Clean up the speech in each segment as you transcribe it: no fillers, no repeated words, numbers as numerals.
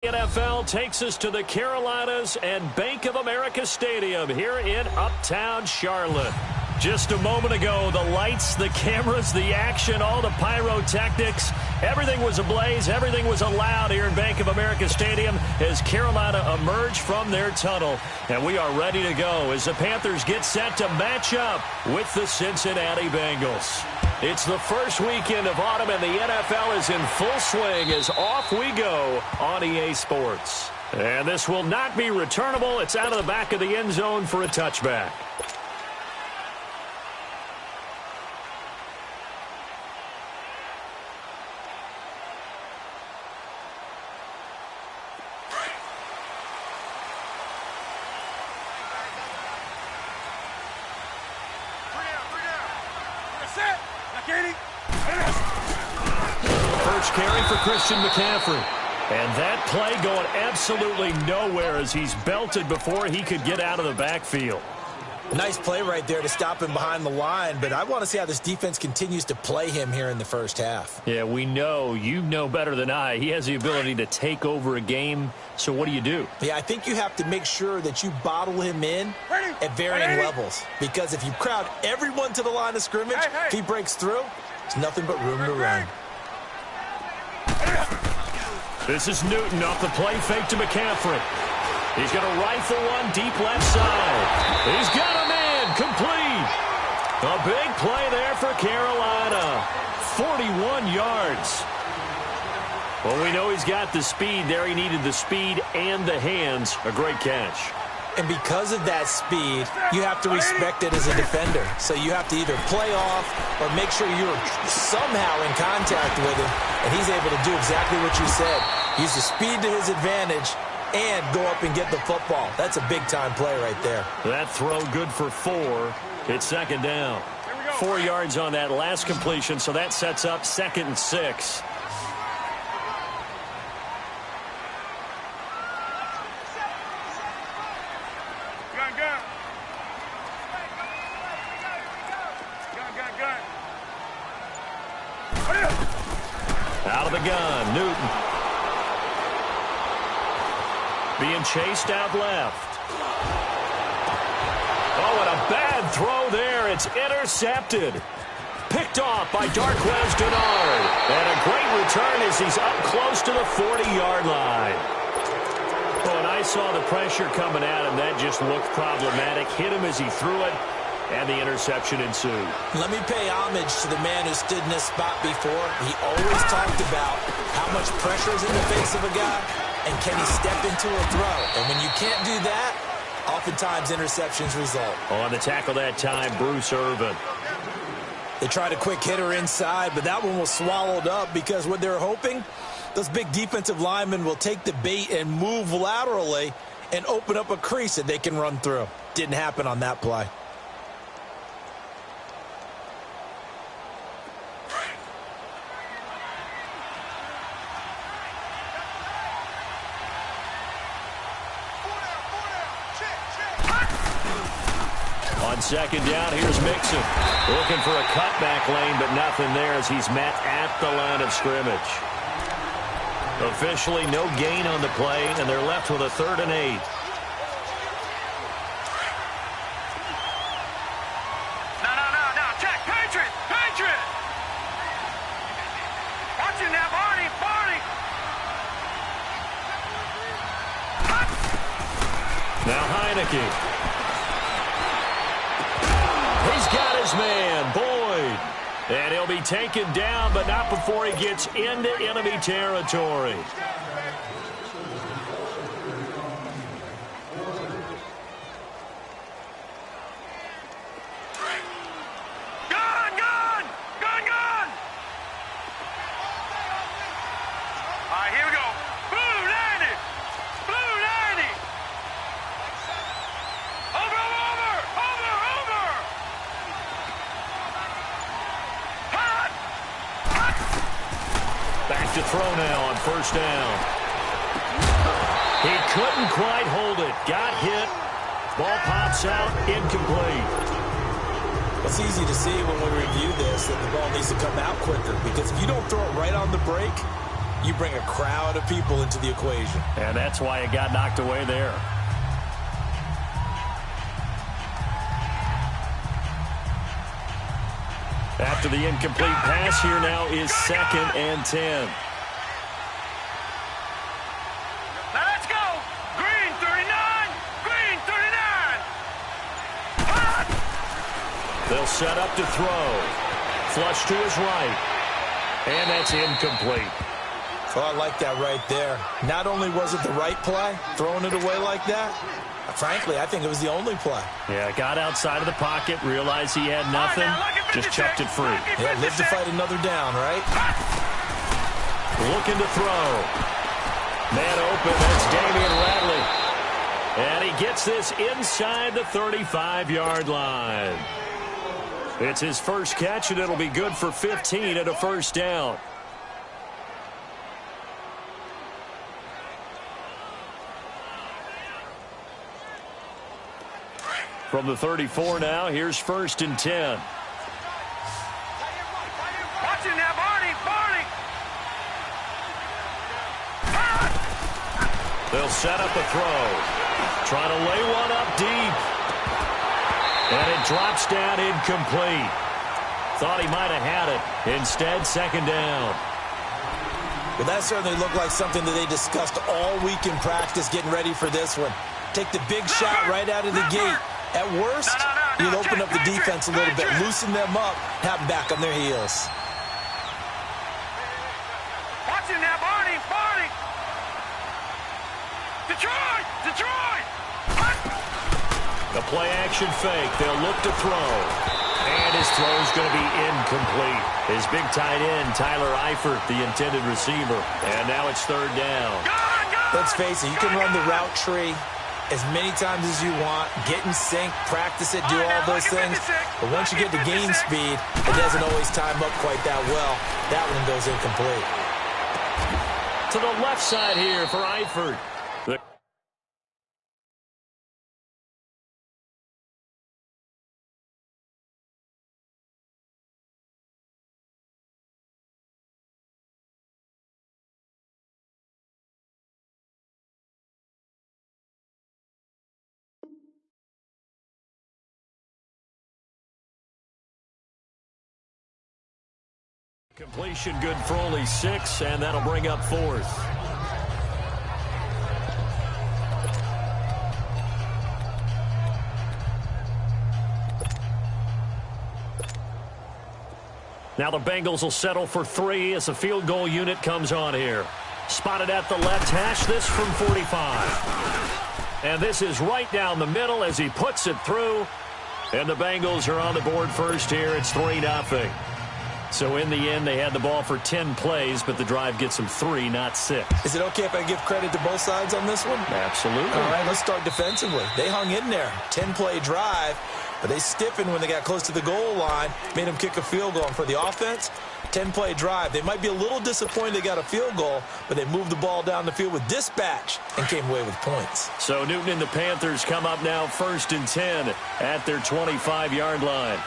NFL takes us to the Carolinas and Bank of America Stadium here in Uptown Charlotte. Just a moment ago, the lights, the cameras, the action, all the pyrotechnics, everything was ablaze, everything was allowed here in Bank of America Stadium as Carolina emerged from their tunnel. And we are ready to go as the Panthers get set to match up with the Cincinnati Bengals. It's the first weekend of autumn, and the NFL is in full swing as off we go on EA Sports. And this will not be returnable. It's out of the back of the end zone for a touchback. First carry for Christian McCaffrey. And that play going absolutely nowhere as he's belted before he could get out of the backfield. Nice play right there to stop him behind the line, but I want to see how this defense continues to play him here in the first half. Yeah, we know. You know better than I. He has the ability to take over a game, so what do? Yeah, I think you have to make sure that you bottle him in at varying levels, because if you crowd everyone to the line of scrimmage, if he breaks through, there's nothing but room to run. This is Newton off the play fake to McCaffrey. He's going to rifle one deep left side. He's got a man complete. A big play there for Carolina. 41 yards. Well, we know he's got the speed there. He needed the speed and the hands. A great catch. And because of that speed, you have to respect it as a defender. So you have to either play off or make sure you're somehow in contact with him, and he's able to do exactly what you said. Use the speed to his advantage and go up and get the football. That's a big-time play right there. That throw good for 4. It's second down. 4 yards on that last completion, so that sets up 2nd and 6. Out of the gun, Newton. Being chased out left. Oh, and a bad throw there. It's intercepted. Picked off by Darquez Dennard. And a great return as he's up close to the 40-yard line. Oh, and I saw the pressure coming at him. That just looked problematic. Hit him as he threw it. And the interception ensued. Let me pay homage to the man who stood in this spot before. He always talked about how much pressure is in the face of a guy, and can he step into a throw. And when you can't do that, oftentimes interceptions result. On the tackle that time, Bruce Irvin. They tried a quick hitter inside, but that one was swallowed up because what they're hoping, those big defensive linemen will take the bait and move laterally and open up a crease that they can run through. Didn't happen on that play. On second down, here's Mixon. Looking for a cutback lane, but nothing there as he's met at the line of scrimmage. Officially, no gain on the play, and they're left with a 3rd and 8. No. Check. Patriot. Watch it now, Barney. Now Heineke. He's got his man, Boyd. And he'll be taken down, but not before he gets into enemy territory. Gun! All right, here we go. Blue 90. Over. Back to throw now on first down. He couldn't quite hold it. Got hit. Ball pops out, incomplete. It's easy to see when we review this that the ball needs to come out quicker, because if you don't throw it right on the break, you bring a crowd of people into the equation. And that's why it got knocked away there. After the incomplete pass, here now is 2nd and 10. Now let's go. Green 39. Green 39. They'll set up to throw. Flush to his right. And that's incomplete. Oh, I like that right there. Not only was it the right play, throwing it away like that, frankly, I think it was the only play. Yeah, got outside of the pocket, realized he had nothing, just chucked it free. Yeah, live to fight another down, right? Looking to throw. Man open, that's Damian Radley. And he gets this inside the 35-yard line. It's his first catch, and it'll be good for 15 and a first down. From the 34 now, here's 1st and 10. Watch it now, Barney. Barney. They'll set up a throw. Trying to lay one up deep. And it drops down incomplete. Thought he might have had it. Instead, 2nd down. Well, that certainly looked like something that they discussed all week in practice getting ready for this one. Take the big shot right out of the gate. At worst, you'd open up the defense a little bit, loosen them up, have them back on their heels. Watch it now, Barney. Barney. Detroit. Detroit. The play-action fake. They'll look to throw. And his throw's going to be incomplete. His big tight end, Tyler Eifert, the intended receiver. And now it's 3rd down. Let's face it, you can run the route tree as many times as you want, get in sync, practice it, do all those things. But once you get to game speed, it doesn't always time up quite that well. That one goes incomplete. To the left side here for Eifert. Completion good for only 6, and that'll bring up 4th. Now the Bengals will settle for 3 as the field goal unit comes on here. Spotted at the left hash, this from 45. And this is right down the middle as he puts it through. And the Bengals are on the board first here. It's 3-0. So in the end, they had the ball for 10 plays, but the drive gets them 3, not 6. Is it okay if I give credit to both sides on this one? Absolutely. All right, let's start defensively. They hung in there. 10-play drive, but they stiffened when they got close to the goal line, made them kick a field goal. And for the offense, 10-play drive. They might be a little disappointed they got a field goal, but they moved the ball down the field with dispatch and came away with points. So Newton and the Panthers come up now 1st and 10 at their 25-yard line.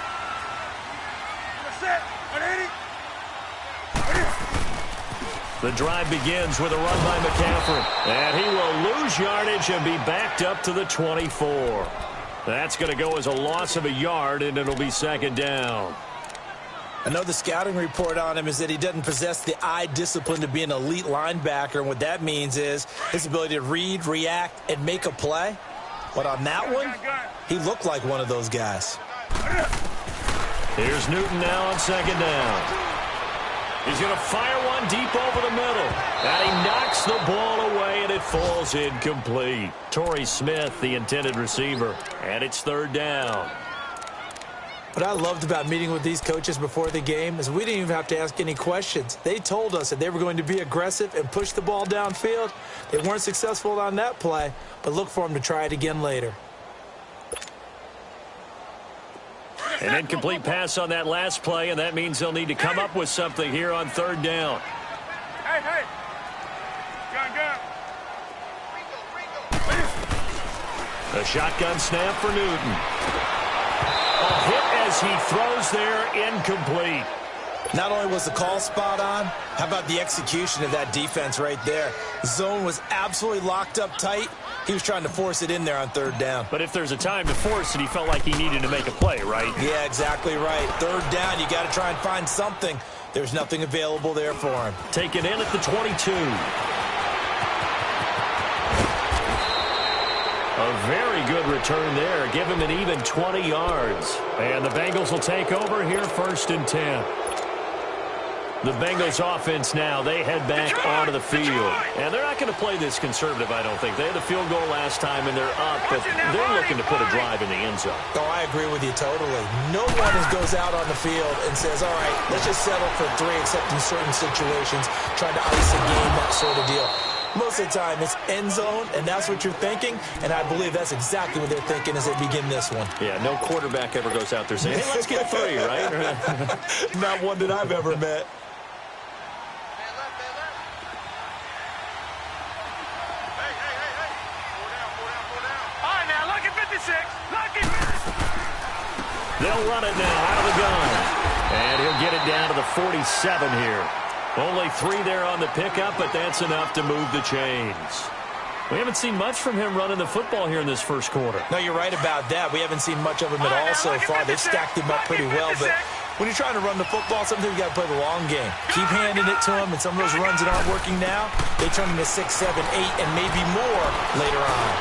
The drive begins with a run by McCaffrey. And he will lose yardage and be backed up to the 24. That's going to go as a loss of a yard, and it'll be 2nd down. I know the scouting report on him is that he doesn't possess the eye discipline to be an elite linebacker. And what that means is his ability to read, react, and make a play. But on that one, he looked like one of those guys. Here's Newton now on 2nd down. He's going to fire one deep over the middle. And he knocks the ball away, and it falls incomplete. Torrey Smith, the intended receiver. And it's 3rd down. What I loved about meeting with these coaches before the game is we didn't even have to ask any questions. They told us that they were going to be aggressive and push the ball downfield. They weren't successful on that play, but look for them to try it again later. An incomplete pass on that last play, and that means they'll need to come up with something here on 3rd down. Hey. Gun. A shotgun snap for Newton. A hit as he throws there, incomplete. Not only was the call spot on, how about the execution of that defense right there? The zone was absolutely locked up tight. He was trying to force it in there on third down. But if there's a time to force it, he felt like he needed to make a play, right? Yeah, exactly right. Third down, you got to try and find something. There's nothing available there for him. Taken in at the 22. A very good return there. Give him an even 20 yards. And the Bengals will take over here, 1st and 10. The Bengals offense now, they head back onto the field. And they're not going to play this conservative, I don't think. They had the field goal last time, and they're up, but they're looking to put a drive in the end zone. Oh, I agree with you totally. No one goes out on the field and says, all right, let's just settle for 3, except in certain situations, trying to ice a game, that sort of deal. Most of the time, it's end zone, and that's what you're thinking, and I believe that's exactly what they're thinking as they begin this one. Yeah, no quarterback ever goes out there saying, hey, let's get 3, right? Not one that I've ever met. They'll run it now out of the gun. And he'll get it down to the 47 here. Only 3 there on the pickup, but that's enough to move the chains. We haven't seen much from him running the football here in this first quarter. No, you're right about that. We haven't seen much of him at all so far. They've stacked him up pretty well, but when you're trying to run the football, sometimes you got to play the long game. Keep handing it to him, and some of those runs that aren't working now, they turn into 6, 7, 8, and maybe more later on.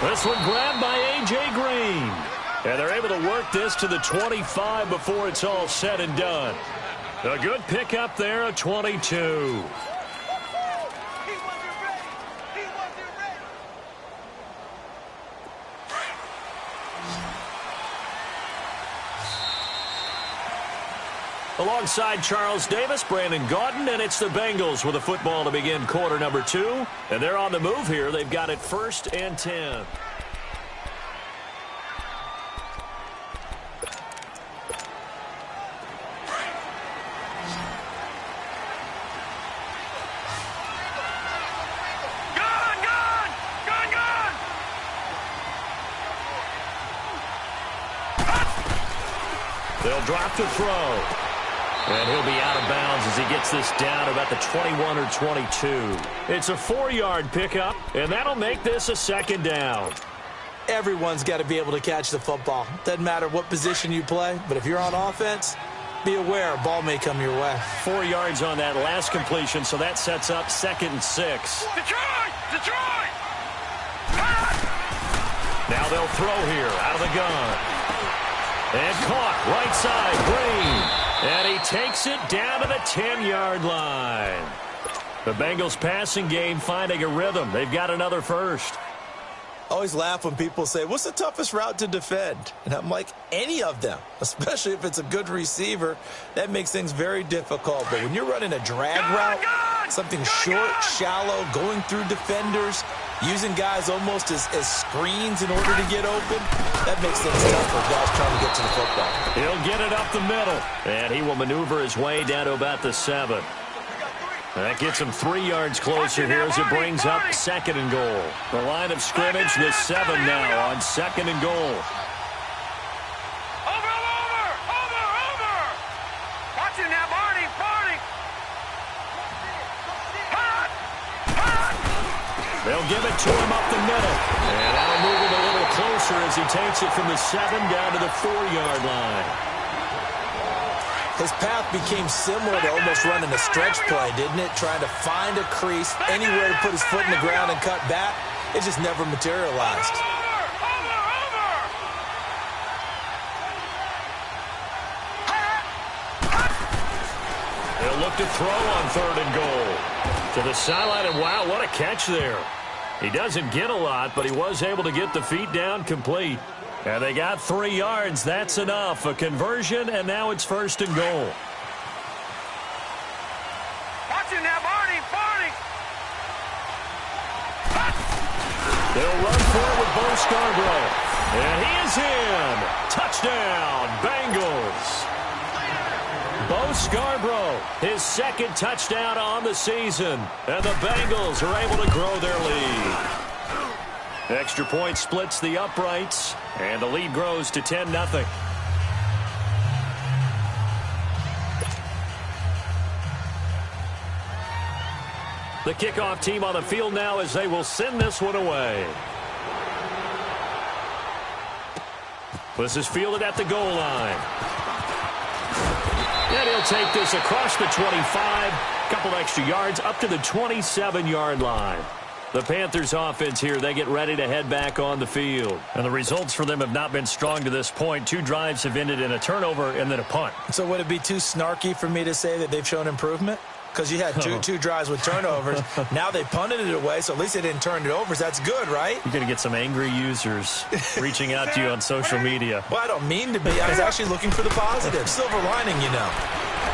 This one grabbed by A.J. Green. And they're able to work this to the 25 before it's all said and done. A good pickup there, a 22. Alongside Charles Davis, Brandon Gaudin, and it's the Bengals with a football to begin quarter number 2. And they're on the move here. They've got it 1st and 10. They'll drop to throw. And he'll be out of bounds as he gets this down about the 21 or 22. It's a 4-yard pickup, and that'll make this a 2nd down. Everyone's got to be able to catch the football. Doesn't matter what position you play, but if you're on offense, be aware a ball may come your way. 4 yards on that last completion, so that sets up 2nd and 6. Detroit! Detroit! Now they'll throw here out of the gun. And caught right side, Green. And he takes it down to the 10-yard line. The Bengals passing game finding a rhythm. They've got another first. I always laugh when people say, what's the toughest route to defend? And I'm like, any of them, especially if it's a good receiver. That makes things very difficult. But when you're running a drag route, something short, shallow, going through defenders, using guys almost as screens in order to get open, that makes things tough for guys trying to get to the football. He'll get it up the middle, and he will maneuver his way down to about the 7. That gets him 3 yards closer here as it brings up 2nd and goal. The line of scrimmage with 7 now on 2nd and goal. Over! Watch it now, Barney! They'll give it to him up the middle. And that'll move him a little closer as he takes it from the 7 down to the 4-yard line. His path became similar to almost running a stretch play, didn't it? Trying to find a crease, anywhere to put his foot in the ground and cut back. It just never materialized. They'll look to throw on 3rd and goal. To the sideline, and wow, what a catch there. He doesn't get a lot, but he was able to get the feet down complete. And they got 3 yards. That's enough. A conversion, and now it's 1st and goal. Watch it now, Barney! They'll run for it with Bo Scarborough. And he is in. Touchdown, Bengals. Bo Scarborough, his 2nd touchdown on the season. And the Bengals are able to grow their lead. Extra point splits the uprights, and the lead grows to 10-0. The kickoff team on the field now as they will send this one away. This is fielded at the goal line. And he'll take this across the 25. Couple extra yards up to the 27-yard line. The Panthers offense here, they get ready to head back on the field. And the results for them have not been strong to this point. 2 drives have ended in a turnover and then a punt. So would it be too snarky for me to say that they've shown improvement? Because you had two drives with turnovers. Now they punted it away, so at least they didn't turn it over. So that's good, right? You're going to get some angry users reaching out to you on social media. Well, I don't mean to be. I was actually looking for the positive. Silver lining, you know.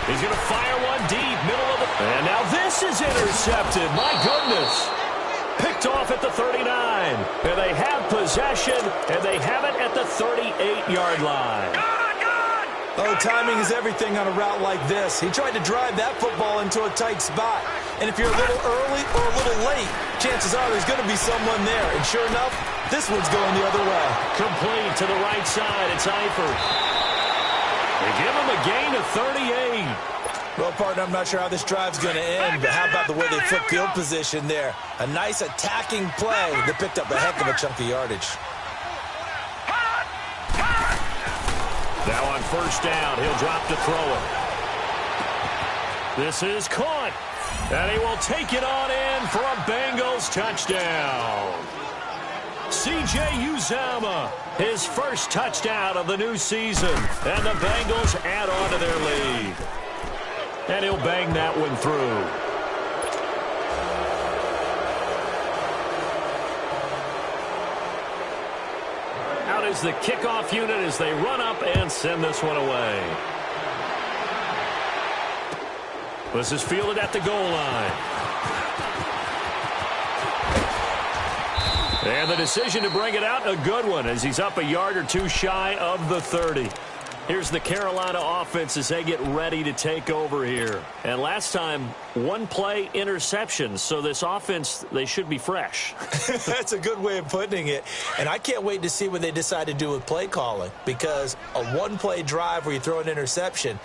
He's going to fire one deep, middle of the... And now this is intercepted. My goodness. Picked off at the 39. And they have possession, and they have it at the 38-yard line. Oh, timing is everything on a route like this. He tried to drive that football into a tight spot. And if you're a little early or a little late, chances are there's going to be someone there. And sure enough, this one's going the other way. Complete to the right side. It's Eifert. They give him a gain of 38. Well, partner, I'm not sure how this drive's going to end, but how about the way they flip field position there? A nice attacking play that picked up a heck of a chunk of yardage. Now on first down, he'll drop to throw it. This is caught. And he will take it on in for a Bengals touchdown. C.J. Uzomah, his first touchdown of the new season. And the Bengals add on to their lead. And he'll bang that one through. Out is the kickoff unit as they run up and send this one away. This is fielded at the goal line. And the decision to bring it out, a good one, as he's up a yard or two shy of the 30. Here's the Carolina offense as they get ready to take over here. And last time, one play interception. So this offense, they should be fresh. That's a good way of putting it. And I can't wait to see what they decide to do with play calling. Because a one-play drive where you throw an interception,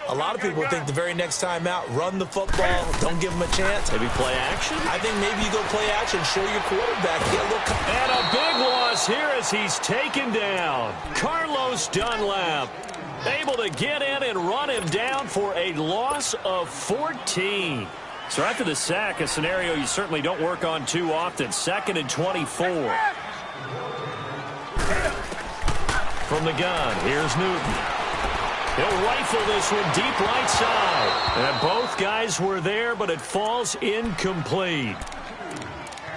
a lot of people think the very next time out, run the football, don't give them a chance. Maybe play action? I think maybe you go play action, show your quarterback. Get a little... And a big loss here as he's taken down. Carlos Dunlap able to get in and run him down for a loss of 14. So after the sack, a scenario you certainly don't work on too often. 2nd and 24. From the gun, here's Newton. He'll rifle this one deep right side. And both guys were there, but it falls incomplete.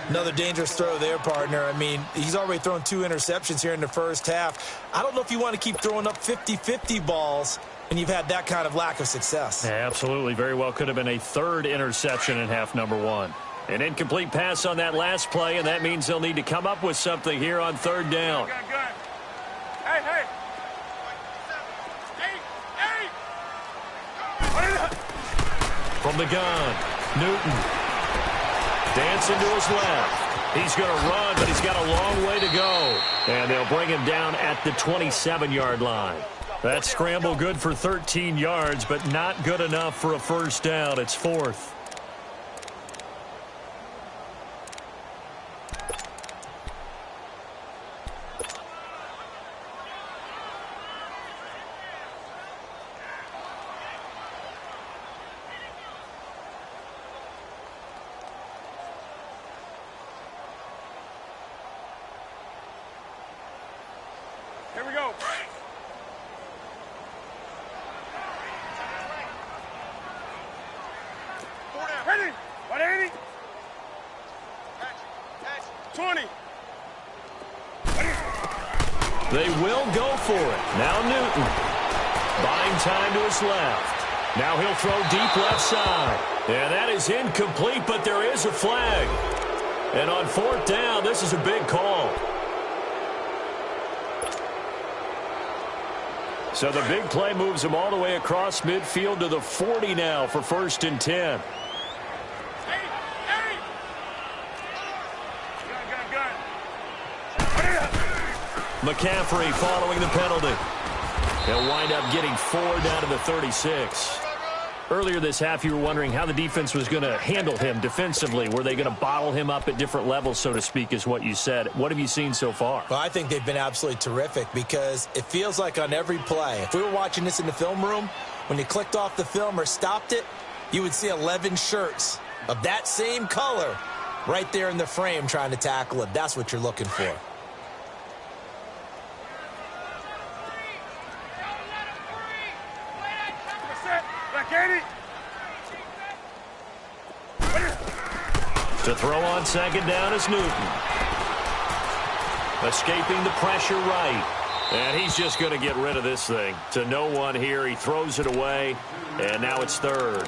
Another dangerous throw there, partner. I mean, he's already thrown 2 interceptions here in the first half. I don't know if you want to keep throwing up 50-50 balls when you've had that kind of lack of success. Yeah, absolutely. Very well could have been a 3rd interception in half number 1. An incomplete pass on that last play, and that means they'll need to come up with something here on 3rd down. Hey! From the gun, Newton. Dancing to his left. He's going to run, but he's got a long way to go. And they'll bring him down at the 27-yard line. That scramble good for 13 yards, but not good enough for a first down. It's 4th. Here we go. Ready? 180. 20. They will go for it. Now Newton. Buying time to his left. Now he'll throw deep left side. And that is incomplete, but there is a flag. And on 4th down, this is a big call. So the big play moves him all the way across midfield to the 40 now for 1st and 10. McCaffrey following the penalty. He'll wind up getting 4 down to the 36. Earlier this half, you were wondering how the defense was going to handle him defensively. Were they going to bottle him up at different levels, so to speak, is what you said. What have you seen so far? Well, I think they've been absolutely terrific because it feels like on every play, if we were watching this in the film room, when you clicked off the film or stopped it, you would see 11 shirts of that same color right there in the frame trying to tackle him. That's what you're looking for. To throw on second down is Newton. Escaping the pressure right. And he's just going to get rid of this thing. To no one here. He throws it away. And now it's third.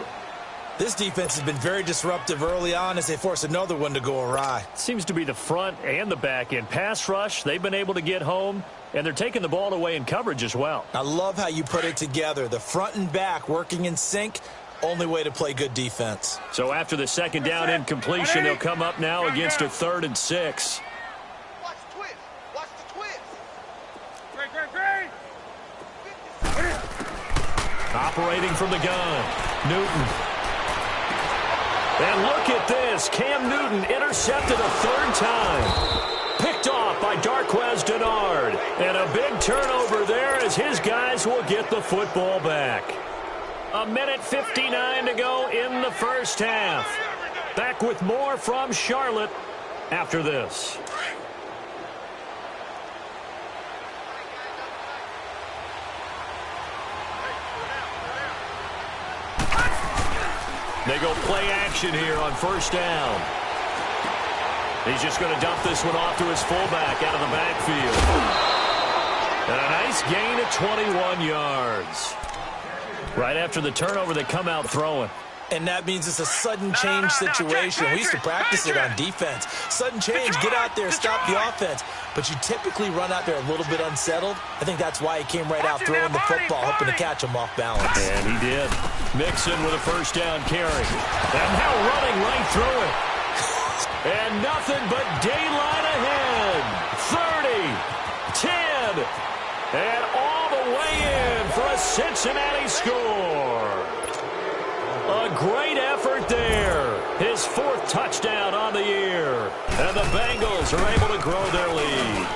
This defense has been very disruptive early on as they force another one to go awry. Seems to be the front and the back end. Pass rush, they've been able to get home. And they're taking the ball away in coverage as well. I love how you put it together. The front and back working in sync. Only way to play good defense. So after the second down incompletion, they'll come up now against a 3rd and 6. Watch the twist. Watch the twist. Great. Operating from the gun, Newton. And look at this. Cam Newton intercepted a 3rd time. Picked off by Darquez Denard. And a big turnover there as his guys will get the football back. 1:59 to go in the first half. Back with more from Charlotte after this. They go play action here on first down. He's just going to dump this one off to his fullback out of the backfield. And a nice gain of 21 yards. Right after the turnover, they come out throwing. And that means it's a sudden change situation. We used to practice it on defense. Sudden change, get out there, stop the offense. But you typically run out there a little bit unsettled. I think that's why he came right out throwing the football, hoping to catch him off balance. And he did. Mixon with a first down carry. And now running right through it. And nothing but daylight ahead. 30, 10, and all the way in for a Cincinnati score. A great effort there. His 4th touchdown on the year. And the Bengals are able to grow their lead.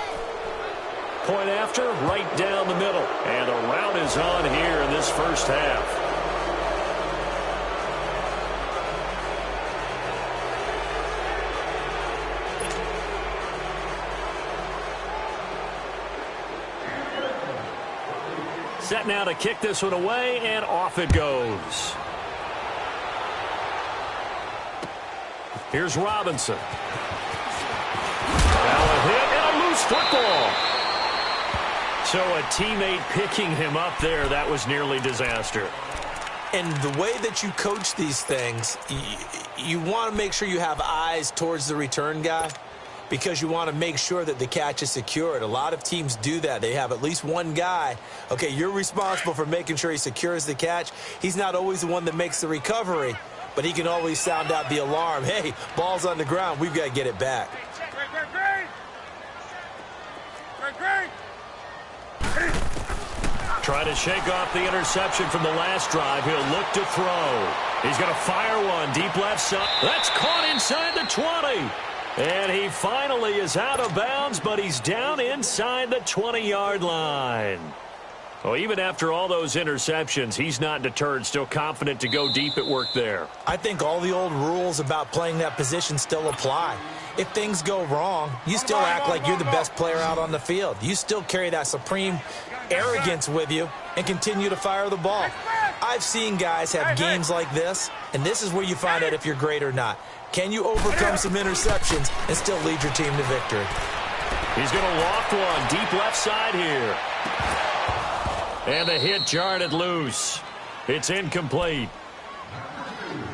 Point after, right down the middle. And a rout is on here in this first half. Set now to kick this one away, and off it goes. Here's Robinson. Now a hit and a loose football. So a teammate picking him up there, that was nearly disaster. And the way that you coach these things, you want to make sure you have eyes towards the return guy because you want to make sure that the catch is secured. A lot of teams do that. They have at least one guy. Okay, you're responsible for making sure he secures the catch. He's not always the one that makes the recovery, but he can always sound out the alarm. Hey, ball's on the ground. We've got to get it back. Try to shake off the interception from the last drive. He'll look to throw. He's going to fire one deep left side. That's caught inside the 20. And he finally is out of bounds, but he's down inside the 20-yard line. Well, even after all those interceptions, he's not deterred, still confident to go deep at work there. I think all the old rules about playing that position still apply. If things go wrong, you still act like you're the best player out on the field. You still carry that supreme arrogance with you and continue to fire the ball. I've seen guys have games like this, and this is where you find out if you're great or not. Can you overcome some interceptions and still lead your team to victory? He's going to loft one deep left side here. And the hit jarred it loose. It's incomplete.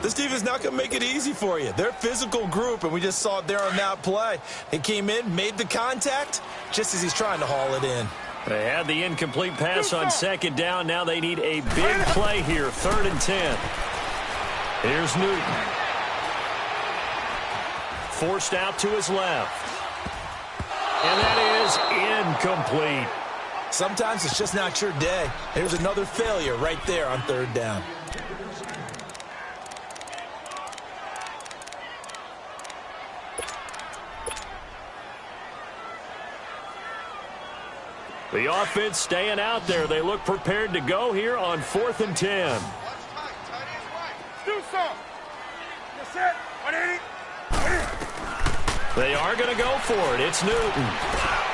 This defense is not going to make it easy for you. They're a physical group, and we just saw it there on that play. He came in, made the contact, just as he's trying to haul it in. They had the incomplete pass on second down. Now they need a big play here, 3rd and 10. Here's Newton. Forced out to his left. And that is incomplete. Sometimes it's just not your day. There's another failure right there on 3rd down. The offense staying out there. They look prepared to go here on 4th and 10. Do some. That's it. 180. They are going to go for it. It's Newton.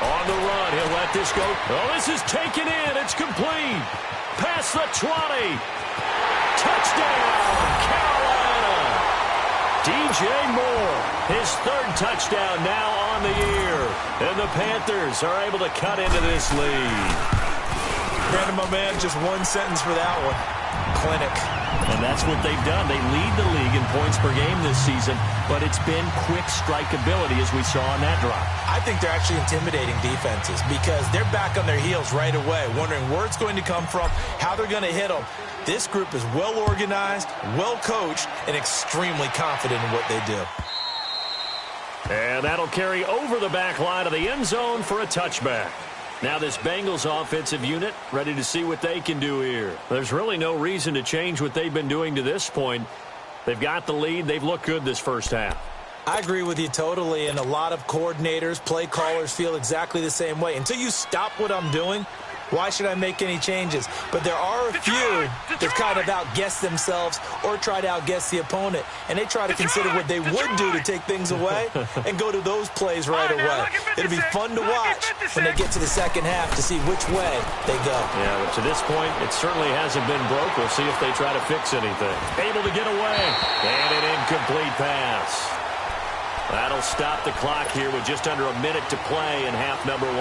On the run. He'll let this go. Oh, this is taken in. It's complete. Past the 20. Touchdown, Carolina. DJ Moore, his 3rd touchdown now on the year. And the Panthers are able to cut into this lead. Brandon, my man, just one sentence for that one. Clinic. And that's what they've done. They lead the league in points per game this season, but it's been quick strikeability as we saw on that drive. I think they're actually intimidating defenses because they're back on their heels right away, wondering where it's going to come from, how they're going to hit them. This group is well organized, well coached, and extremely confident in what they do. And that'll carry over the back line of the end zone for a touchback. Now this Bengals offensive unit ready to see what they can do here. There's really no reason to change what they've been doing to this point. They've got the lead. They've looked good this first half. I agree with you totally, and a lot of coordinators, play callers feel exactly the same way. Until you stop what I'm doing, why should I make any changes? But there are a few that kind of outguess themselves or try to outguess the opponent, and they try to consider what they would do to take things away and go to those plays right away. It'll be fun to watch when they get to the second half to see which way they go. Yeah, but to this point, it certainly hasn't been broke. We'll see if they try to fix anything. Able to get away, and an incomplete pass. That'll stop the clock here with just under a minute to play in half number 1.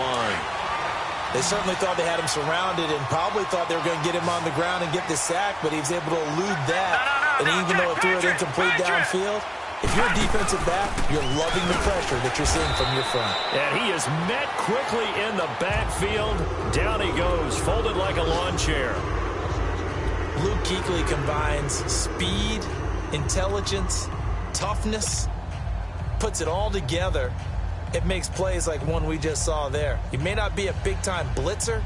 They certainly thought they had him surrounded and probably thought they were going to get him on the ground and get the sack, but he was able to elude that. And even though it threw it incomplete downfield, if you're a defensive back, you're loving the pressure that you're seeing from your front. And he is met quickly in the backfield. Down he goes, folded like a lawn chair. Luke Kuechly combines speed, intelligence, toughness, puts it all together. It makes plays like one we just saw there. He may not be a big-time blitzer,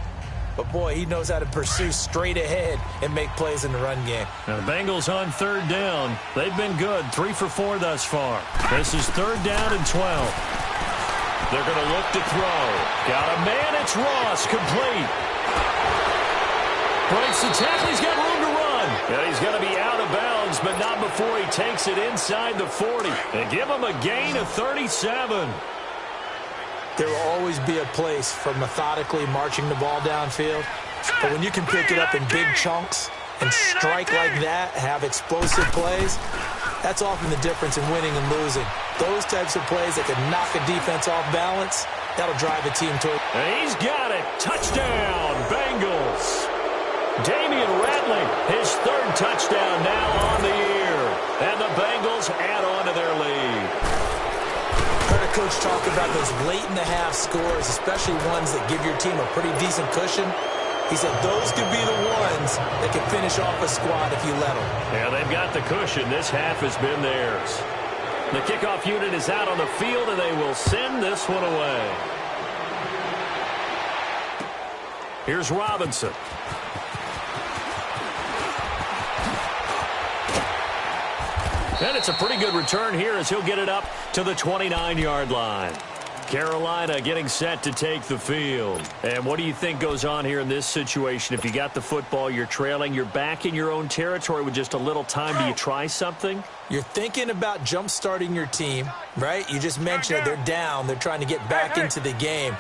but, boy, he knows how to pursue straight ahead and make plays in the run game. Now the Bengals on 3rd down. They've been good, 3 for 4 thus far. This is 3rd down and 12. They're going to look to throw. Got a man, it's Ross, complete. Breaks the tackle, he's got room to run. And he's going to be out of bounds, but not before he takes it inside the 40. And give him a gain of 37. There will always be a place for methodically marching the ball downfield. But when you can pick it up in big chunks and strike like that, have explosive plays, that's often the difference in winning and losing. Those types of plays that can knock a defense off balance, that'll drive a team toward. And he's got it. Touchdown, Bengals. Damian Rattling, his 3rd touchdown now on the year. And the Bengals add on to their lead. Coach talk about those late-in-the-half scores, especially ones that give your team a pretty decent cushion. He said those could be the ones that can finish off a squad if you let them. Yeah, they've got the cushion. This half has been theirs. The kickoff unit is out on the field, and they will send this one away. Here's Robinson. And it's a pretty good return here as he'll get it up to the 29-yard line. Carolina getting set to take the field. And what do you think goes on here in this situation? If you got the football, you're trailing, you're back in your own territory with just a little time. Do you try something? You're thinking about jump-starting your team, right? You just mentioned it. They're down. They're trying to get back into the game.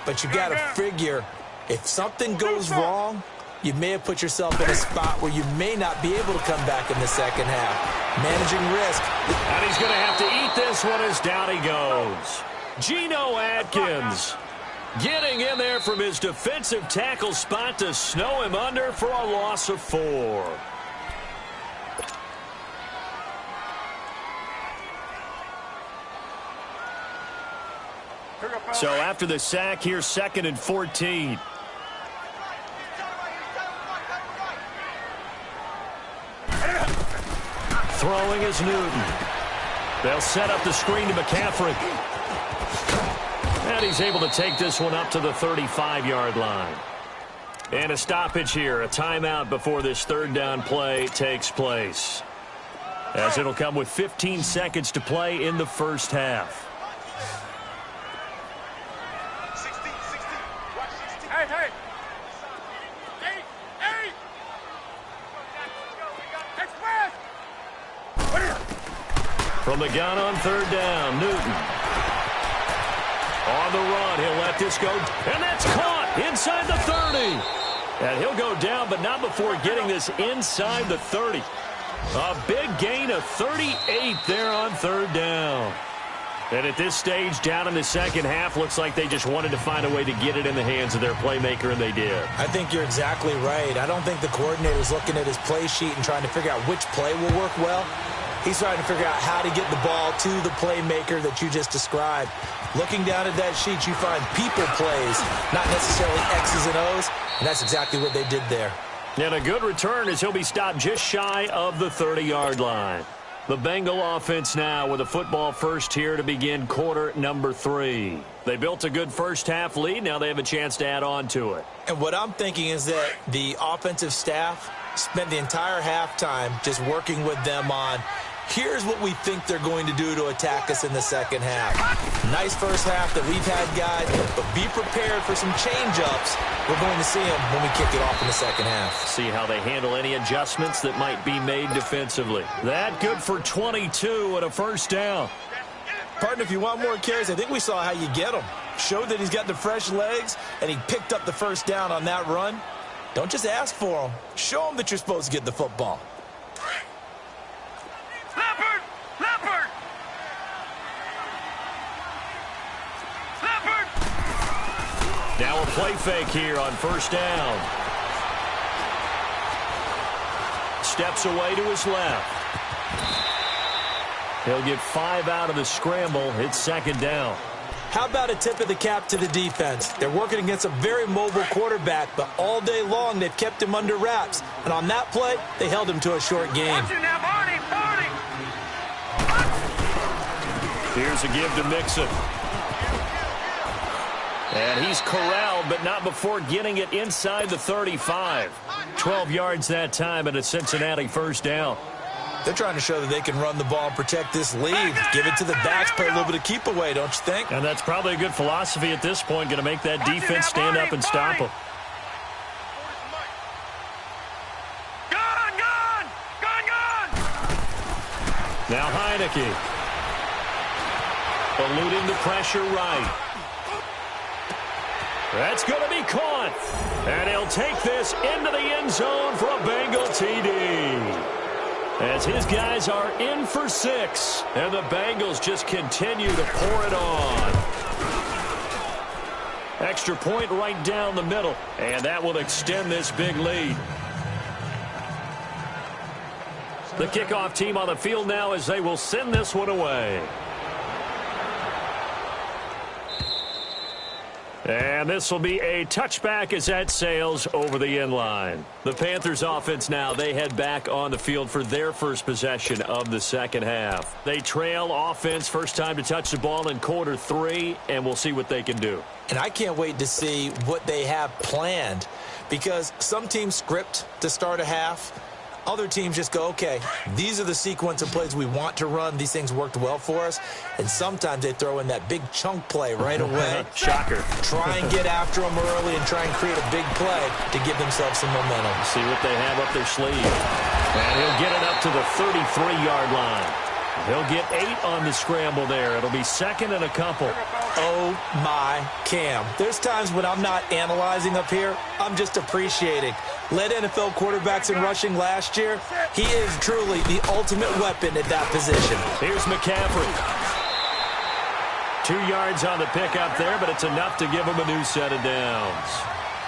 But you got to figure if something goes wrong, you may have put yourself in a spot where you may not be able to come back in the second half. Managing risk. And he's going to have to eat this one as down he goes. Geno Atkins getting in there from his defensive tackle spot to snow him under for a loss of 4. So after the sack, here's 2nd and 14. Throwing is Newton. They'll set up the screen to McCaffrey. And he's able to take this one up to the 35-yard line. And a stoppage here, a timeout before this 3rd down play takes place. As it'll come with 15 seconds to play in the first half. Hey. Hey. Express. From the gun on third down, Newton. On the run, he'll let this go, and that's caught inside the 30. And he'll go down, but not before getting this inside the 30. A big gain of 38 there on third down. And at this stage, down in the second half, looks like they just wanted to find a way to get it in the hands of their playmaker, and they did. I think you're exactly right. I don't think the coordinator's looking at his play sheet and trying to figure out which play will work well. He's trying to figure out how to get the ball to the playmaker that you just described. Looking down at that sheet, you find people plays, not necessarily X's and O's, and that's exactly what they did there. And a good return as he'll be stopped just shy of the 30-yard line. The Bengal offense now with a football first here to begin quarter number 3. They built a good first-half lead. Now they have a chance to add on to it. And what I'm thinking is that the offensive staff spent the entire halftime just working with them on, here's what we think they're going to do to attack us in the second half. Nice first half that we've had, guys, but be prepared for some change-ups. We're going to see them when we kick it off in the second half. See how they handle any adjustments that might be made defensively. That good for 22 and a first down. Partner, if you want more carries, I think we saw how you get them. Showed that he's got the fresh legs, and he picked up the first down on that run. Don't just ask for them. Show them that you're supposed to get the football. Leopard. Now a play fake here on first down. Steps away to his left. He'll get 5 out of the scramble. It's second down. How about a tip of the cap to the defense? They're working against a very mobile quarterback, but all day long they've kept him under wraps. And on that play, they held him to a short game. Watch it now, Barney. Here's a give to Mixon. And he's corralled, but not before getting it inside the 35. 12 yards that time and a Cincinnati first down. They're trying to show that they can run the ball and protect this lead. Give it to the backs, play a little bit of keep away, don't you think? And that's probably a good philosophy at this point, going to make that defense stand up and stop them. Gone! Now Heineke. Eluding the pressure right. That's going to be caught. And he'll take this into the end zone for a Bengal TD. As his guys are in for 6. And the Bengals just continue to pour it on. Extra point right down the middle. And that will extend this big lead. The kickoff team on the field now as they will send this one away. And this will be a touchback as that sails over the end line. The Panthers offense now, they head back on the field for their first possession of the second half. They trail offense, first time to touch the ball in quarter 3, and we'll see what they can do. And I can't wait to see what they have planned, because some teams script to start a half. Other teams just go, okay, these are the sequence of plays we want to run. These things worked well for us. And sometimes they throw in that big chunk play right away. Shocker. Try and get after them early and try and create a big play to give themselves some momentum. See what they have up their sleeve. And he'll get it up to the 33-yard line. He'll get 8 on the scramble there. It'll be second and a couple. Oh, my Cam. There's times when I'm not analyzing up here. I'm just appreciating. Led NFL quarterbacks in rushing last year. He is truly the ultimate weapon at that position. Here's McCaffrey. 2 yards on the pickup there, but it's enough to give him a new set of downs.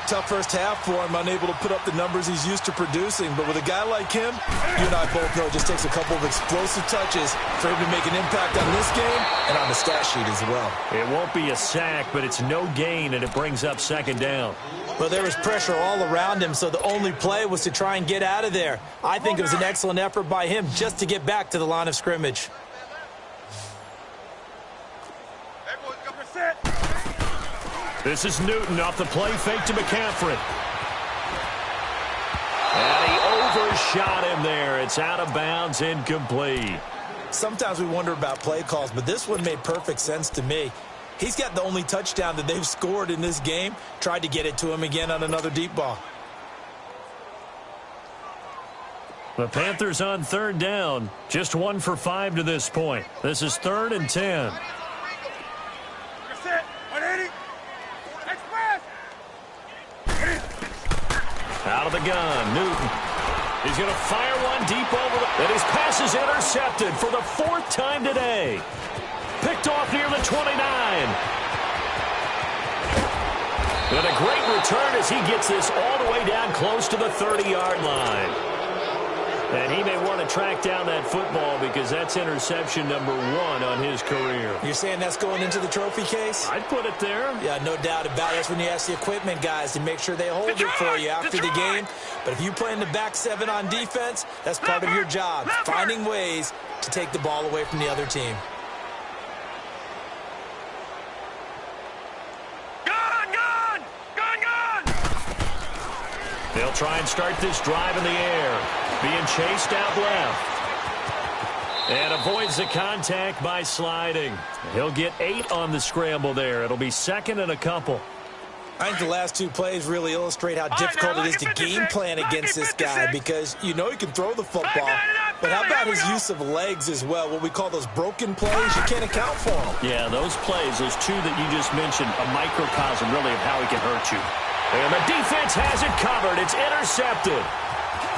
Tough first half for him, unable to put up the numbers he's used to producing. But with a guy like him, you and I both know it just takes a couple of explosive touches for him to make an impact on this game and on the stat sheet as well. It won't be a sack, but it's no gain, and it brings up second down. Well, there was pressure all around him, so the only play was to try and get out of there. I think it was an excellent effort by him just to get back to the line of scrimmage. This is Newton off the play fake to McCaffrey. And he overshot him there. It's out of bounds, incomplete. Sometimes we wonder about play calls, but this one made perfect sense to me. He's got the only touchdown that they've scored in this game. Tried to get it to him again on another deep ball. The Panthers on third down. Just 1 for 5 to this point. This is 3rd and 10. Out of the gun, Newton. He's going to fire one deep over and his pass is intercepted for the 4th time today. Picked off near the 29. And a great return as he gets this all the way down close to the 30-yard line. And he may want to track down that football because that's interception number 1 on his career. You're saying that's going into the trophy case? I'd put it there. Yeah, no doubt about it. That's when you ask the equipment guys to make sure they hold it for you after the game. But if you play in the back 7 on defense, that's part of your job, finding ways to take the ball away from the other team. They'll try and start this drive in the air. Being chased out left. And avoids the contact by sliding. He'll get 8 on the scramble there. It'll be 2nd and a couple. I think the last 2 plays really illustrate how difficult it is to game plan against this guy because you know he can throw the football. But how about his use of legs as well? What we call those broken plays, you can't account for them. Yeah, those plays, those 2 that you just mentioned, a microcosm really of how he can hurt you. And the defense has it covered. It's intercepted.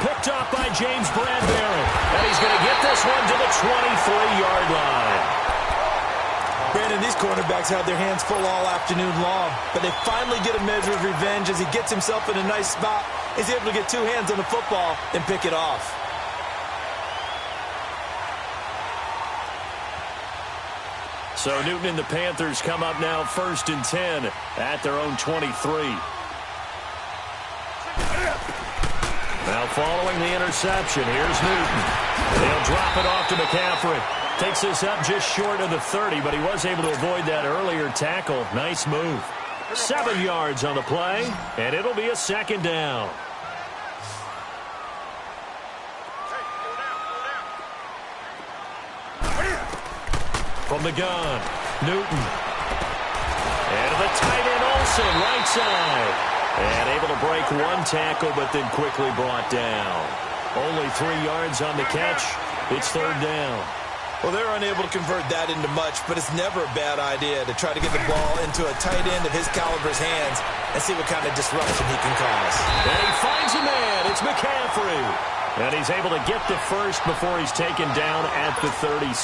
Picked off by James Bradbury. And he's going to get this one to the 23-yard line. Brandon, these cornerbacks had their hands full all afternoon long, but they finally get a measure of revenge as he gets himself in a nice spot. He's able to get 2 hands on the football and pick it off. So Newton and the Panthers come up now 1st and 10 at their own 23. Now following the interception, here's Newton. They'll drop it off to McCaffrey. Takes this up just short of the 30, but he was able to avoid that earlier tackle. Nice move. 7 yards on the play, and it'll be a 2nd down. From the gun, Newton. And the tight end Olsen, right side. And able to break 1 tackle, but then quickly brought down. Only 3 yards on the catch. It's 3rd down. Well, they're unable to convert that into much, but it's never a bad idea to try to get the ball into a tight end of his caliber's hands and see what kind of disruption he can cause. And he finds a man. It's McCaffrey. And he's able to get the first before he's taken down at the 36.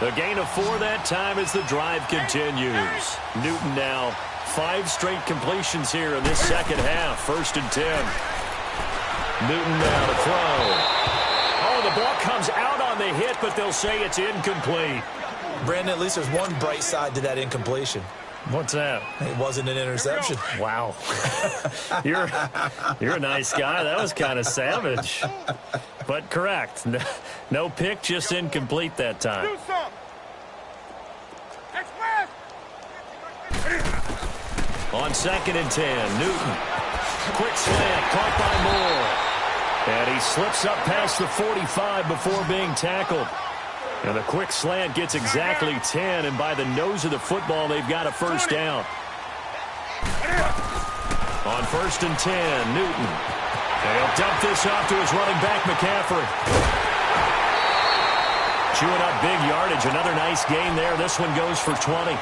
A gain of 4 that time as the drive continues. Newton now 5 straight completions here in this second half. 1st and 10. Newton now to throw. Oh, the ball comes out on the hit, but they'll say it's incomplete. Brandon, at least there's one bright side to that incompletion. What's that? It wasn't an interception. Wow. You're a nice guy. That was kind of savage. But correct. No pick, just incomplete that time. On 2nd and 10, Newton. Quick slant, caught by Moore. And he slips up past the 45 before being tackled. And the quick slant gets exactly 10, and by the nose of the football, they've got a 1st down. On 1st and 10, Newton. And he'll dump this off to his running back, McCaffrey. Chewing up big yardage. Another nice gain there. This one goes for 20.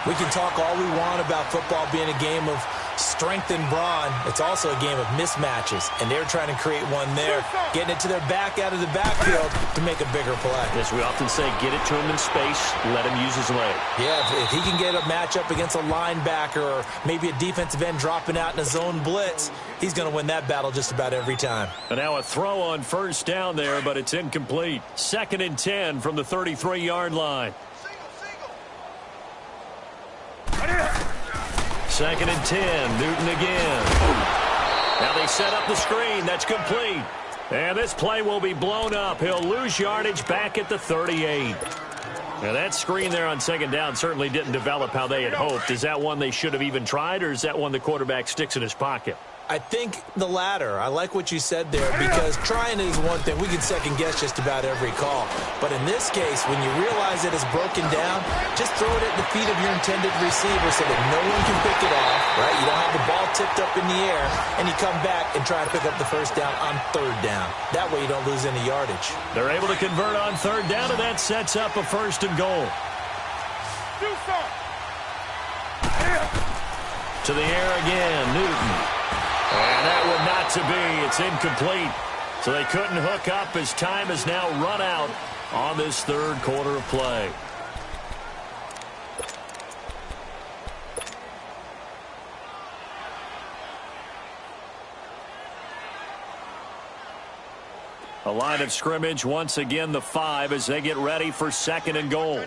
We can talk all we want about football being a game of strength and brawn. It's also a game of mismatches, and they're trying to create one there, getting it to their back out of the backfield to make a bigger play. As we often say, get it to him in space, let him use his leg. Yeah, if he can get a matchup against a linebacker or maybe a defensive end dropping out in a zone blitz, he's going to win that battle just about every time. And now a throw on 1st down there, but it's incomplete. 2nd and 10 from the 33-yard line. 2nd and 10, Newton again. Now they set up the screen. That's complete. And this play will be blown up. He'll lose yardage back at the 38. Now that screen there on 2nd down certainly didn't develop how they had hoped. Is that one they should have even tried, or is that one the quarterback sticks in his pocket? I think the latter. I like what you said there because trying is one thing. We can second-guess just about every call. But in this case, when you realize it is broken down, just throw it at the feet of your intended receiver so that no one can pick it off, right? You don't have the ball tipped up in the air, and you come back and try to pick up the first down on third down. That way you don't lose any yardage. They're able to convert on third down, and that sets up a first and goal. To the air again, Newton. And that one not to be. It's incomplete. So they couldn't hook up as time has now run out on this third quarter of play. A line of scrimmage, once again the 5 as they get ready for second and goal.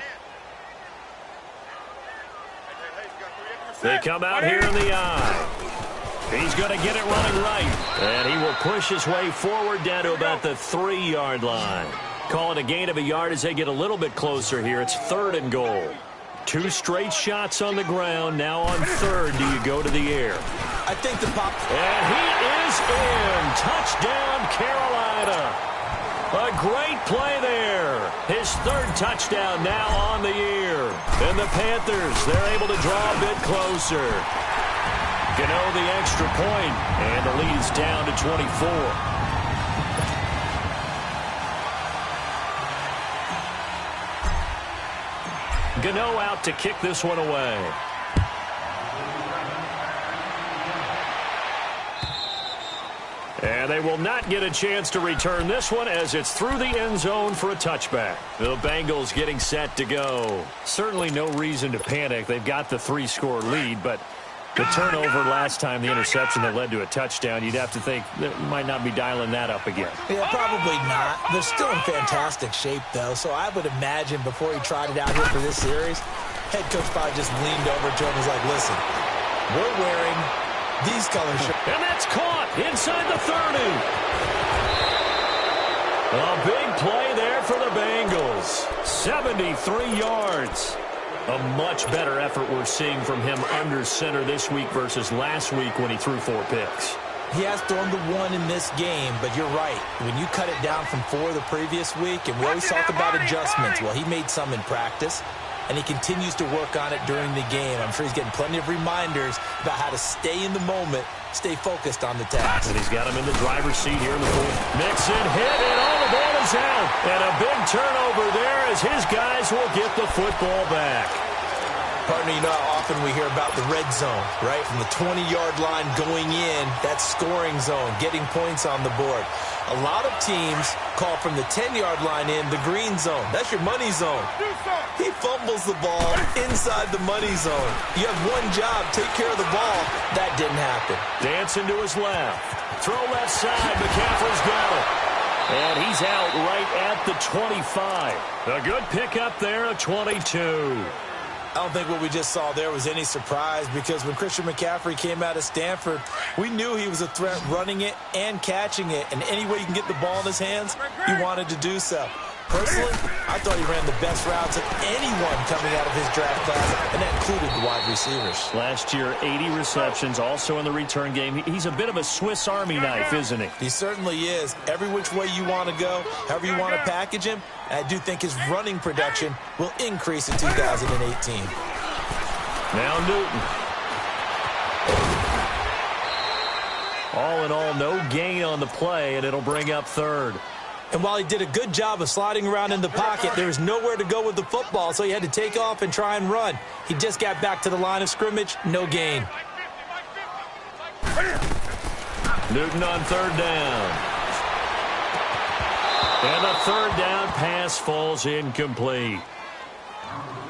They come out here in the eye. He's going to get it running right. And he will push his way forward down to about the 3-yard line. Call it a gain of a yard as they get a little bit closer here. It's third and goal. 2 straight shots on the ground. Now on third, do you go to the air? I think the pop. And he is in. Touchdown, Carolina. A great play there. His third touchdown now on the year. And the Panthers, they're able to draw a bit closer. Gano the extra point, and the lead is down to 24. Gano out to kick this one away. And they will not get a chance to return this one as it's through the end zone for a touchback. The Bengals getting set to go. Certainly no reason to panic. They've got the 3-score lead, but the turnover last time, the interception that led to a touchdown, you'd have to think that might not be dialing that up again. Yeah, probably not. They're still in fantastic shape, though, so I would imagine before he tried it out here for this series, head coach probably just leaned over to him and was like, listen, we're wearing these color shirts. And that's caught inside the 30. A big play there for the Bengals. 73 yards. A much better effort we're seeing from him under center this week versus last week when he threw 4 picks. He has thrown the 1 in this game, but you're right. When you cut it down from 4 the previous week, and we always talk about adjustments, well, he made some in practice, and he continues to work on it during the game. I'm sure he's getting plenty of reminders about how to stay in the moment, stay focused on the task. And he's got him in the driver's seat here in the fourth. Mixon hit, and all the ball is out. And a big turnover there as his guys will get the football back. Partner, you know how often we hear about the red zone, right? From the 20-yard line going in, that's scoring zone, getting points on the board. A lot of teams call from the 10-yard line in the green zone. That's your money zone. He fumbles the ball inside the money zone. You have one job, take care of the ball. That didn't happen. Dancing to his left. Throw left side. McCaffrey's got it. And he's out right at the 25. A good pickup there, a 22. I don't think what we just saw there was any surprise because when Christian McCaffrey came out of Stanford, we knew he was a threat running it and catching it. And any way you can get the ball in his hands, he wanted to do so. Personally, I thought he ran the best routes of anyone coming out of his draft class, and that included the wide receivers. Last year, 80 receptions, also in the return game. He's a bit of a Swiss Army knife, isn't he? He certainly is. Every which way you want to go, however you want to package him, I do think his running production will increase in 2018. Now Newton. All in all, no gain on the play, and it'll bring up third. And while he did a good job of sliding around in the pocket, there was nowhere to go with the football, so he had to take off and try and run. He just got back to the line of scrimmage, no gain. Newton on third down. And the third down pass falls incomplete.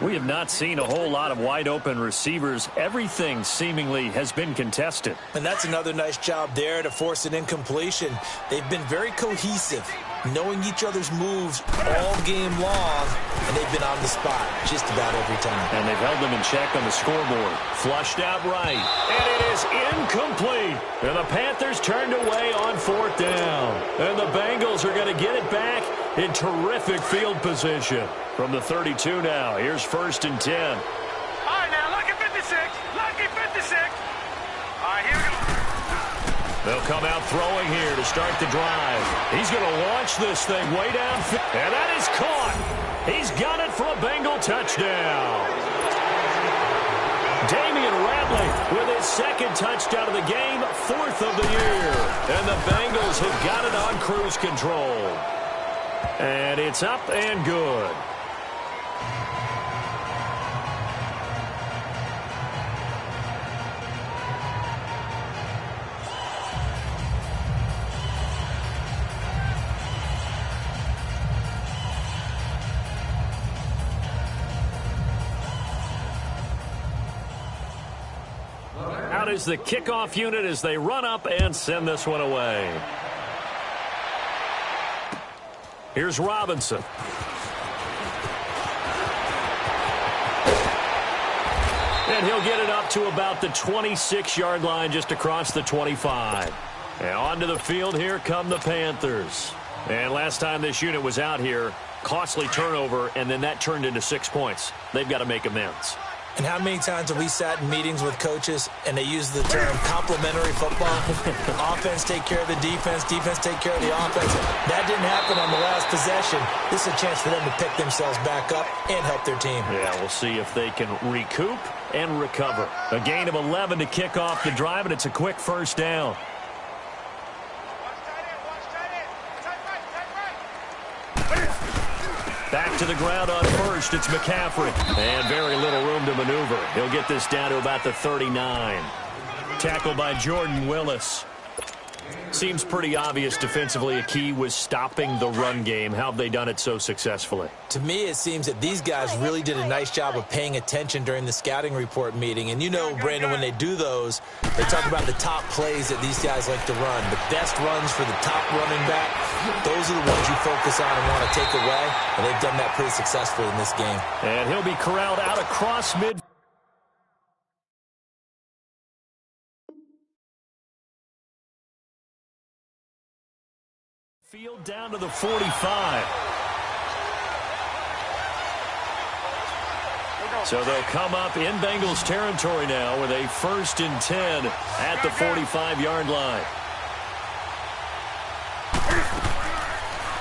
We have not seen a whole lot of wide-open receivers. Everything seemingly has been contested. And that's another nice job there to force an incompletion. They've been very cohesive, knowing each other's moves all game long, and they've been on the spot just about every time. And they've held them in check on the scoreboard. Flushed out right. And it is incomplete. And the Panthers turned away on fourth down. And the Bengals are going to get it back in terrific field position. From the 32 now, here's first and 10. All right, now, lucky 56. Lucky 56. All right, here we go. They'll come out throwing here to start the drive. He's going to launch this thing way downfield. And that is caught. He's got it for a Bengal touchdown. Damian Ratley with his second touchdown of the game, 4th of the year. And the Bengals have got it on cruise control. And it's up and good. Out is the kickoff unit as they run up and send this one away. Here's Robinson. And he'll get it up to about the 26-yard line just across the 25. And onto the field here come the Panthers. And last time this unit was out here, costly turnover, and then that turned into 6 points. They've got to make amends. And how many times have we sat in meetings with coaches and they use the term complementary football? Offense take care of the defense, defense take care of the offense. That didn't happen on the last possession. This is a chance for them to pick themselves back up and help their team. Yeah, we'll see if they can recoup and recover. A gain of 11 to kick off the drive, and it's a quick first down. Back to the ground on first. It's McCaffrey. And very little room to maneuver. He'll get this down to about the 39. Tackled by Jordan Willis. Seems pretty obvious defensively a key was stopping the run game. How have they done it so successfully? To me, it seems that these guys really did a nice job of paying attention during the scouting report meeting. And you know, Brandon, when they do those, they talk about the top plays that these guys like to run. The best runs for the top running back, those are the ones you focus on and want to take away. And they've done that pretty successfully in this game. And he'll be corralled out across mid. Field down to the 45. So they'll come up in Bengals territory now with a 1st and 10 at the 45-yard line.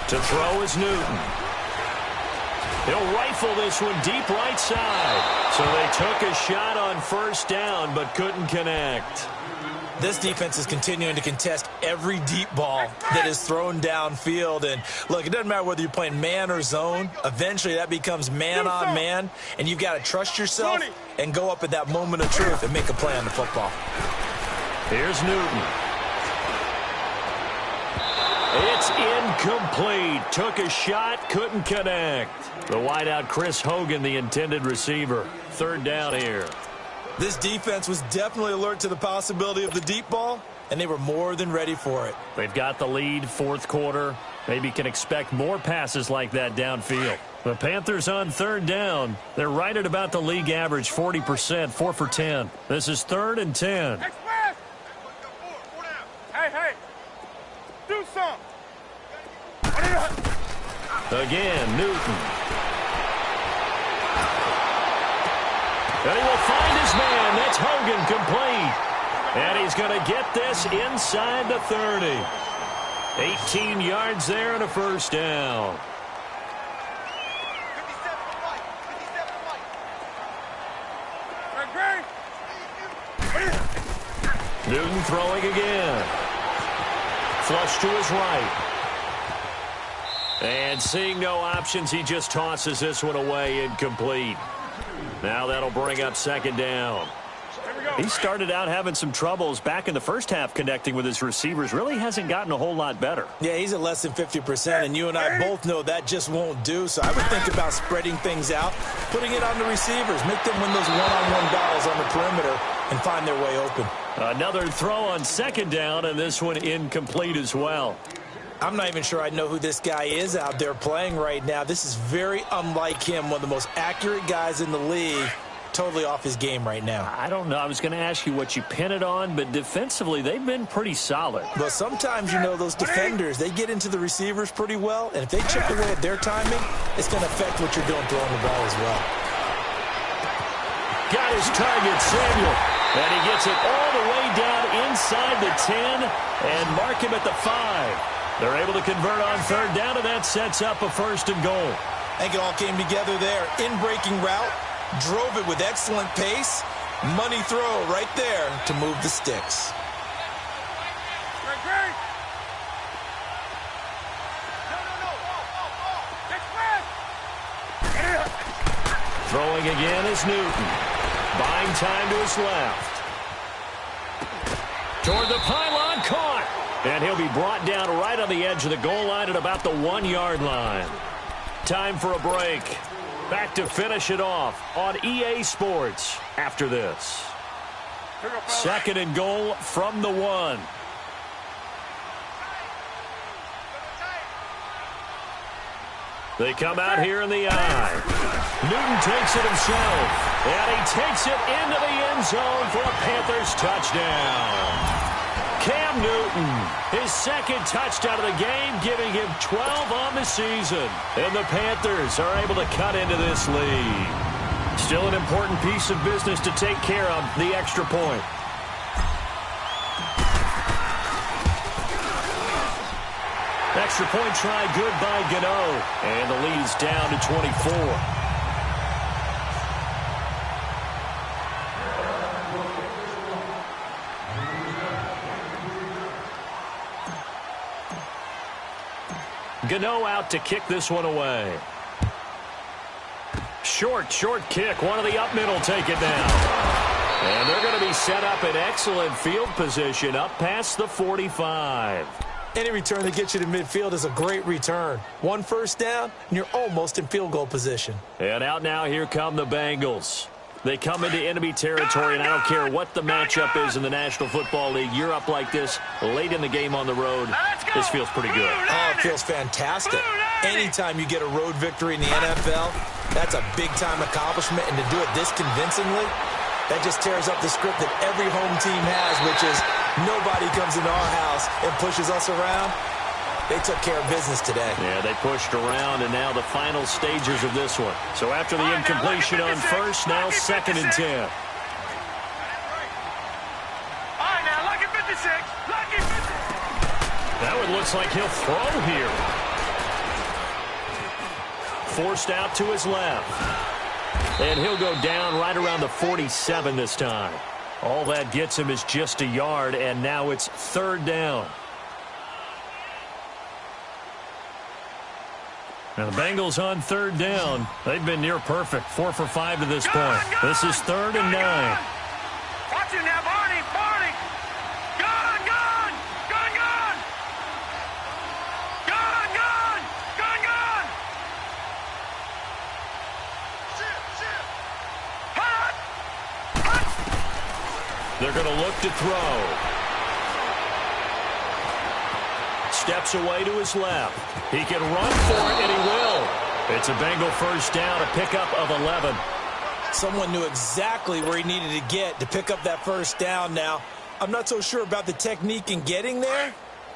To throw is Newton. He'll rifle this one deep right side. So they took a shot on 1st down but couldn't connect. This defense is continuing to contest every deep ball that is thrown downfield. And, look, it doesn't matter whether you're playing man or zone. Eventually, that becomes man-on-man, and you've got to trust yourself and go up at that moment of truth and make a play on the football. Here's Newton. It's incomplete. Took a shot, couldn't connect. The wideout, Chris Hogan, the intended receiver. 3rd down here. This defense was definitely alert to the possibility of the deep ball, and they were more than ready for it. They've got the lead, 4th quarter. Maybe can expect more passes like that downfield. The Panthers on 3rd down. They're right at about the league average, 40%, 4 for 10. This is 3rd and 10. Hey, do something. Again, Newton. And he will find his man. That's Hogan, complete. And he's going to get this inside the 30. 18 yards there and a 1st down. 57 right. Newton throwing again. Flush to his right. And seeing no options, he just tosses this one away, incomplete. Now that'll bring up 2nd down. He started out having some troubles back in the first half connecting with his receivers. Really hasn't gotten a whole lot better. Yeah, he's at less than 50%, and you and I both know that just won't do. So I would think about spreading things out, putting it on the receivers, make them win those one-on-one battles on the perimeter and find their way open. Another throw on 2nd down, and this one incomplete as well. I'm not even sure I know who this guy is out there playing right now. This is very unlike him, one of the most accurate guys in the league. Totally off his game right now. I don't know. I was going to ask you what you pin it on, but defensively, they've been pretty solid. But sometimes, you know, those defenders, they get into the receivers pretty well, and if they chip away at their timing, it's going to affect what you're doing throwing the ball as well. Got his target, Samuel, and he gets it all the way down inside the 10 and mark him at the 5. They're able to convert on third down, and that sets up a 1st and goal. I think it all came together there. In-breaking route, drove it with excellent pace. Money throw right there to move the sticks. Throwing again is Newton. Buying time to his left. Toward the pylon, caught. And he'll be brought down right on the edge of the goal line at about the 1-yard line. Time for a break. Back to finish it off on EA Sports after this. 2nd and goal from the 1. They come out here in the eye. Newton takes it himself, and he takes it into the end zone for a Panthers touchdown. Cam Newton, his 2nd touchdown of the game, giving him 12 on the season. And the Panthers are able to cut into this lead. Still an important piece of business to take care of, the extra point. Extra point try good by Gano. And the lead is down to 24. Gano out to kick this one away. Short kick. One of the up middle take it down. And they're going to be set up in excellent field position up past the 45. Any return that gets you to midfield is a great return. 1 first down, and you're almost in field goal position. And out now, here come the Bengals. They come into enemy territory, and I don't care what the matchup is in the National Football League. You're up like this late in the game on the road. This feels pretty good. Oh, it feels fantastic. Anytime you get a road victory in the NFL, that's a big-time accomplishment, and to do it this convincingly, that just tears up the script that every home team has, which is nobody comes into our house and pushes us around. They took care of business today. Yeah, they pushed around, and now the final stages of this one. So after the incompletion on first, now 2nd and 10. All right, now, lucky 56. Lucky 56. That one looks like he'll throw here. Forced out to his left. And he'll go down right around the 47 this time. All that gets him is just a yard, and now it's 3rd down. Now the Bengals on 3rd down. They've been near perfect. 4 for 5 to this point. This is 3rd and 9. Watch him now, Barney. Barney. Gone. Gone. Gone. Gone. Gone. Gone. Gone. Gone. Shit. Hot. Hot. They're going to look to throw. Steps away to his left. He can run for it, and he will. It's a Bengal first down, a pickup of 11. Someone knew exactly where he needed to get to pick up that first down now. I'm not so sure about the technique in getting there,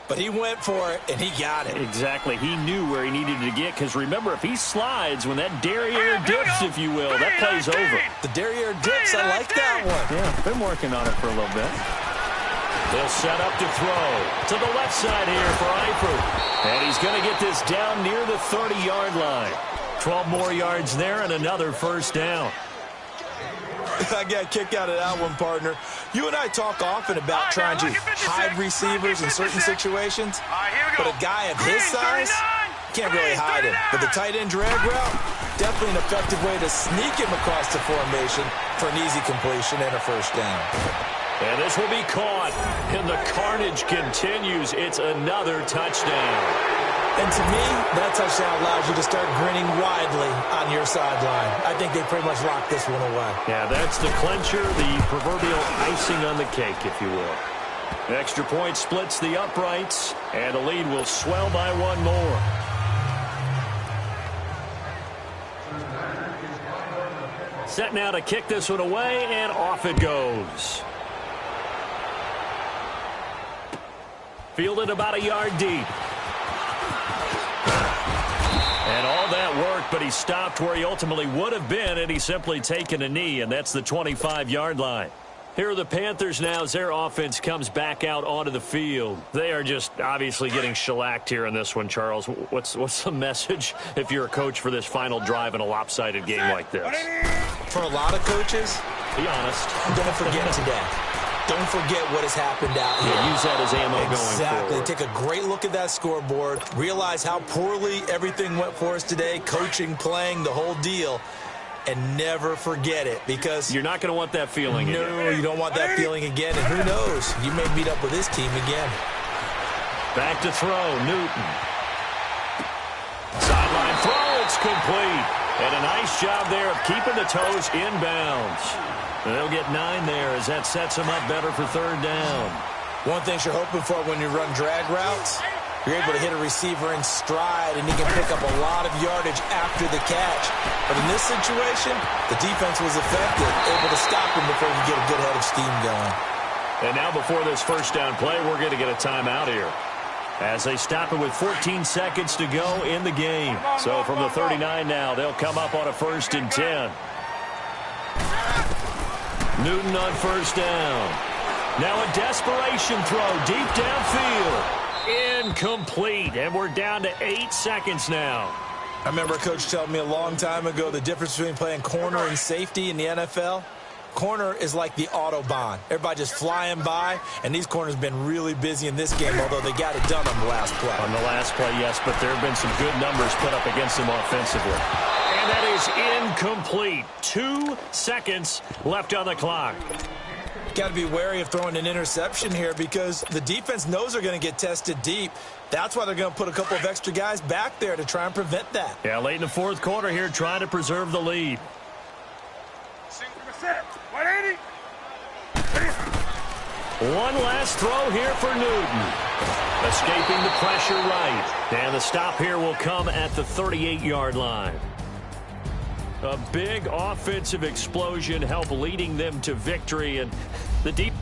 but he went for it, and he got it. Exactly. He knew where he needed to get, because remember, if he slides, when that derriere dips, if you will, that play's over. The derriere dips, I like that one. Yeah, been working on it for a little bit. They'll set up to throw to the left side here for Eifert. And he's going to get this down near the 30-yard line. 12 more yards there and another first down. I got a kick out of that one, partner. You and I talk often about trying to hide receivers in certain situations, but a guy of his size can't really hide him. But the tight end drag route, definitely an effective way to sneak him across the formation for an easy completion and a first down. And this will be caught, and the carnage continues. It's another touchdown. And to me, that touchdown allows you to start grinning widely on your sideline. I think they pretty much locked this one away. Yeah, that's the clincher, the proverbial icing on the cake, if you will. Extra point splits the uprights, and the lead will swell by one more. Set now to kick this one away, and off it goes. Fielded about a yard deep. And all that work, but he stopped where he ultimately would have been, and he's simply taken a knee, and that's the 25-yard line. Here are the Panthers now as their offense comes back out onto the field. They are just obviously getting shellacked here in this one, Charles. What's the message if you're a coach for this final drive in a lopsided game like this? For a lot of coaches, be honest. Don't forget today. Don't forget what has happened out here. Yeah, use that as ammo going forward. Exactly. Take a great look at that scoreboard. Realize how poorly everything went for us today. Coaching, playing, the whole deal. And never forget it, because you're not going to want that feeling again. No, you don't want that feeling again. And who knows? You may meet up with this team again. Back to throw, Newton. Sideline throw, it's complete. And a nice job there of keeping the toes inbounds. They'll get 9 there as that sets them up better for third down. One thing you're hoping for when you run drag routes, you're able to hit a receiver in stride, and he can pick up a lot of yardage after the catch. But in this situation, the defense was effective, able to stop him before you get a good head of steam going. And now before this first down play, we're going to get a timeout here, as they stop it with 14 seconds to go in the game. So from the 39 now, they'll come up on a 1st and 10. Newton on first down. Now a desperation throw deep downfield. Incomplete, and we're down to 8 seconds now. I remember a coach telling me a long time ago the difference between playing corner and safety in the NFL. Corner is like the Autobahn. Everybody just flying by, and these corners have been really busy in this game, although they got it done on the last play. On the last play, yes, but there have been some good numbers put up against them offensively. And that is incomplete. 2 seconds left on the clock. Got to be wary of throwing an interception here, because the defense knows they're going to get tested deep. That's why they're going to put a couple of extra guys back there to try and prevent that. Yeah, late in the 4th quarter here, trying to preserve the lead. 180. One last throw here for Newton. Escaping the pressure right. And the stop here will come at the 38-yard line. A big offensive explosion helped leading them to victory, and the deep